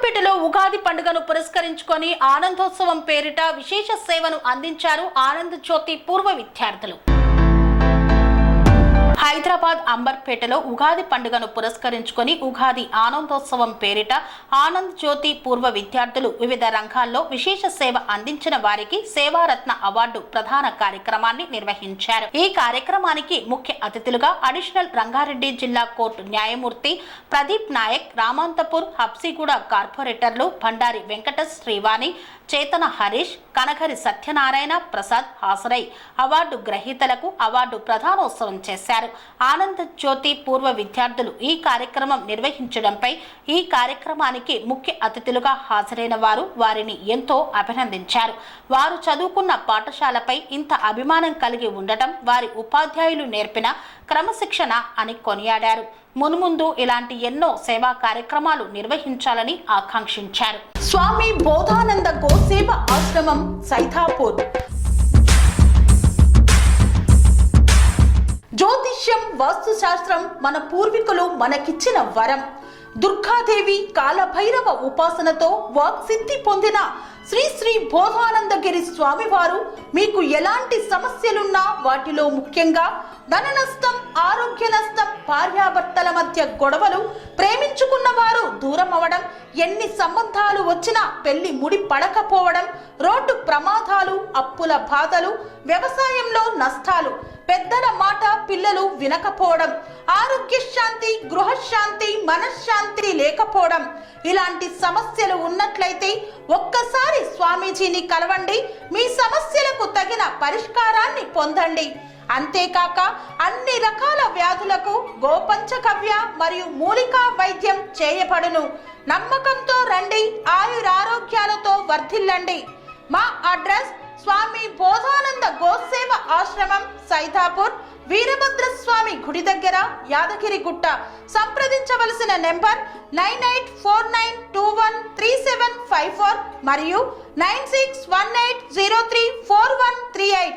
అంబర్పేటలో ఉగాది పండుగను పురస్కరించుకొని ఆనందోత్సవం పేరిట విశేష సేవను అందించారు ఆనంద్ జ్యోతి పూర్వ విద్యార్థులు. హైదరాబాద్ అంబర్పేటలో ఉగాది పండుగను పురస్కరించుకొని ఉగాది ఆనందోత్సవం పేరిట ఆనంద్ జ్యోతి పూర్వ విద్యార్థులు వివిధ రంగాల్లో విశేష సేవ అందించిన వారికి సేవారత్న అవార్డు ప్రధాన కార్యక్రమాన్ని నిర్వహించారు. ఈ కార్యక్రమానికి ముఖ్య అతిథులుగా అడిషనల్ రంగారెడ్డి జిల్లా కోర్టు న్యాయమూర్తి ప్రదీప్ నాయక్, రామంతపూర్, హబ్సిగూడ కార్పొరేటర్లు బండారి వెంకట శ్రీవాణి, చేతన హరీష్, కనకరి సత్యనారాయణ ప్రసాద్ హాజరై అవార్డు గ్రహీతలకు అవార్డు ప్రధానోత్సవం చేశారు. ఆనంద్ జ్యోతి పూర్వ విద్యార్థులు ఈ కార్యక్రమం నిర్వహించడంపై ఈ కార్యక్రమానికి ముఖ్య అతిథులుగా హాజరైన వారు వారిని ఎంతో అభినందించారు. వారు చదువుకున్న పాఠశాలపై ఇంత అభిమానం కలిగి ఉండటం వారి ఉపాధ్యాయులు నేర్పిన క్రమశిక్షణ అని కొనియాడారు. మున్ముందు ఇలాంటి ఎన్నో సేవా కార్యక్రమాలు నిర్వహించాలని ఆకాంక్షించారు. స్వామి బోధానంద గోసేవ ఆశ్రమం సైథాపూర్. జ్యోతిష్యం, వాస్తుశాస్త్రం మన పూర్వీకులు మనకిచ్చిన వరం. దుర్గాదేవి, కాలభైరవ ఉపాసనతో వాక్సిద్ధి పొందిన శ్రీ శ్రీ బోధానందగిరి స్వామివారు మీకు ఎలాంటి సమస్యలున్నా, వాటిలో ముఖ్యంగా ధన నష్టం, ఆరోగ్య నష్టం, భార్యాభర్తల మధ్య గొడవలు, ప్రేమించుకున్న వారు దూరం అవడం, ఎన్ని సంబంధాలు వచ్చినా పెళ్లి ముడి పడకపోవడం, రోడ్డు ప్రమాదాలు, అప్పుల బాధలు, వ్యవసాయంలో నష్టాలు, పెద్దల మాట పిల్లలు వినకపోవడం, ఆరోగ్య శాంతి, గృహశాంతి, మనశ్శాంతి లేకపోవడం, ఇలాంటి సమస్యలు ఉన్నట్లయితే ఒక్కసారి స్వామీజీని కలవండి. మీ సమస్యలకు తగిన పరిష్కారాన్ని పొందండి. అంతేకాక అన్ని రకాల వ్యాధులకు గోపంచగవ్య మరియు మూలికా వైద్యం చేయబడును. నమ్మకంతో రండి, ఆయురారోగ్యాలతో వర్ధిల్లండి. మా అడ్రస్ స్వామి బోధానంద గోసేవ ఆశ్రమం సైథాపూర్, వీరభద్రస్వామి గుడి దగ్గర, యాదగిరిగుట్ట. సంప్రదించవలసిన నెంబర్ 9849213754 మరియు 9618034138.